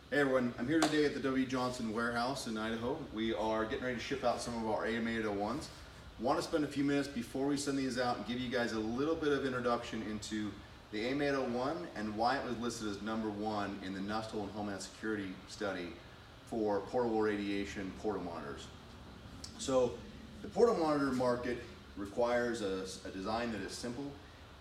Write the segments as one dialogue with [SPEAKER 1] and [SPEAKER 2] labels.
[SPEAKER 1] Hey everyone, I'm here today at the W. Johnson warehouse in Idaho. We are getting ready to ship out some of our AM-801s. Want to spend a few minutes before we send these out and give you guys a little bit of introduction into the AM-801 and why it was listed as #1 in the Nustal and Homeland Security study for portable radiation portal monitors. So the portal monitor market requires a design that is simple,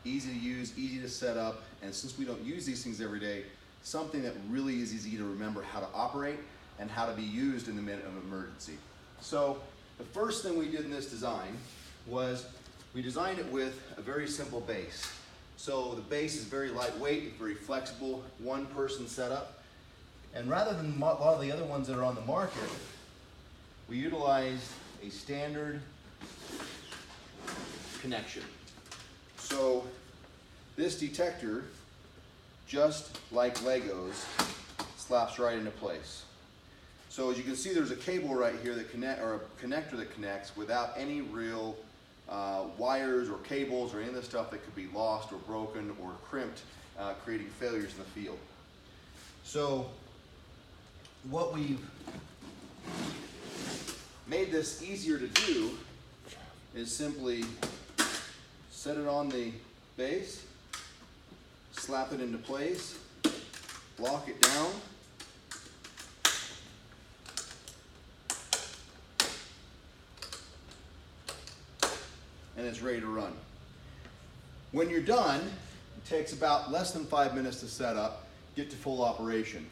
[SPEAKER 1] easy to use, easy to set up, and since we don't use these things every day, something that really is easy to remember how to operate and how to be used in the minute of emergency. So the first thing we did in this design was we designed it with a very simple base. So the base is very lightweight, very flexible, one person setup. And rather than a lot of the other ones that are on the market, we utilized a standard connection. So this detector, just like Legos, slaps right into place. So as you can see, there's a cable right here that a connector that connects without any real wires or cables or any of the stuff that could be lost or broken or crimped, creating failures in the field. So what we've made this easier to do is simply set it on the base, slap it into place, lock it down, and it's ready to run. When you're done, it takes about less than 5 minutes to set up, get to full operation.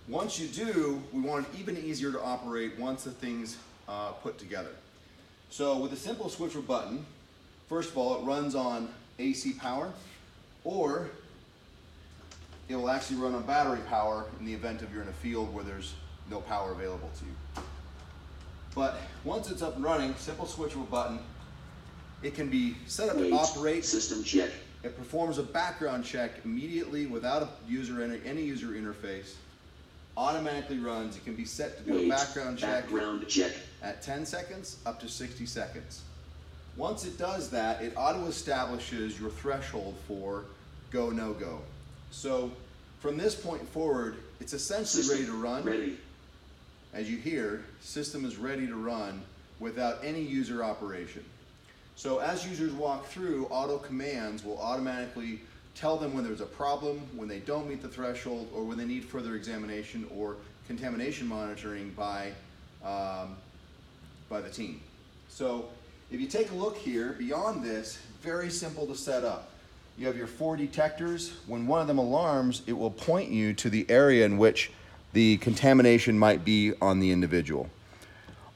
[SPEAKER 1] Once you do, we want it even easier to operate once the thing's put together. So with a simple switch or button, first of all, it runs on AC power, or it will actually run on battery power in the event of you're in a field where there's no power available to you. But once it's up and running, simple switch or button, it can be set up to operate.
[SPEAKER 2] System check.
[SPEAKER 1] It performs a background check immediately without any user interface. Automatically runs. It can be set to do a background check at 10 seconds up to 60 seconds. Once it does that, it auto establishes your threshold for go, no go. So from this point forward, it's essentially ready to run.
[SPEAKER 2] Ready.
[SPEAKER 1] As you hear, system is ready to run without any user operation. So as users walk through, auto commands will automatically tell them when there's a problem, when they don't meet the threshold, or when they need further examination or contamination monitoring by the team. So if you take a look here, beyond this, very simple to set up. You have your 4 detectors. When one of them alarms, it will point you to the area in which the contamination might be on the individual.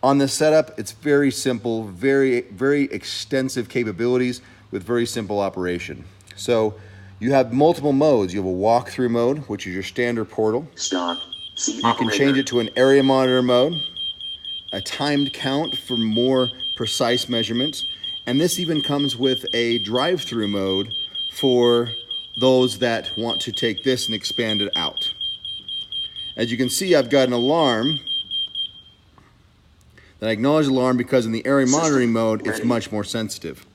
[SPEAKER 1] On this setup, it's very simple, very extensive capabilities with very simple operation. So you have multiple modes. You have a walkthrough mode, which is your standard portal.
[SPEAKER 2] Stop.
[SPEAKER 1] You can change it to an area monitor mode, a timed count for more precise measurements, and this even comes with a drive-through mode for those that want to take this and expand it out. As you can see, I've got an alarm that I acknowledge the alarm because in the area monitoring mode, it's much more sensitive.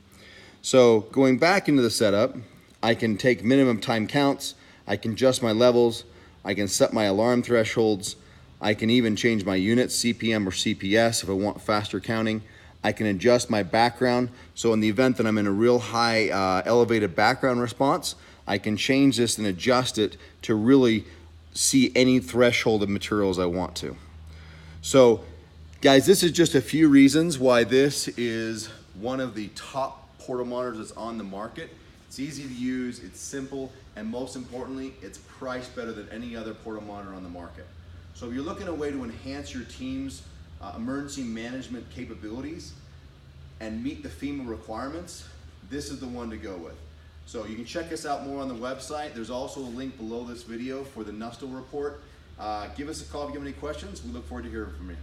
[SPEAKER 1] So going back into the setup, I can take minimum time counts, I can adjust my levels, I can set my alarm thresholds, I can even change my units, CPM or CPS if I want faster counting. I can adjust my background, so in the event that I'm in a real high elevated background response, I can change this and adjust it to really see any threshold of materials I want to. So guys, this is just a few reasons why this is one of the top portal monitors that's on the market. It's easy to use, it's simple, and most importantly, it's priced better than any other portal monitor on the market. So if you're looking at a way to enhance your team's emergency management capabilities and meet the FEMA requirements, this is the one to go with. So you can check us out more on the website. There's also a link below this video for the Nustal report. Give us a call if you have any questions. We look forward to hearing from you.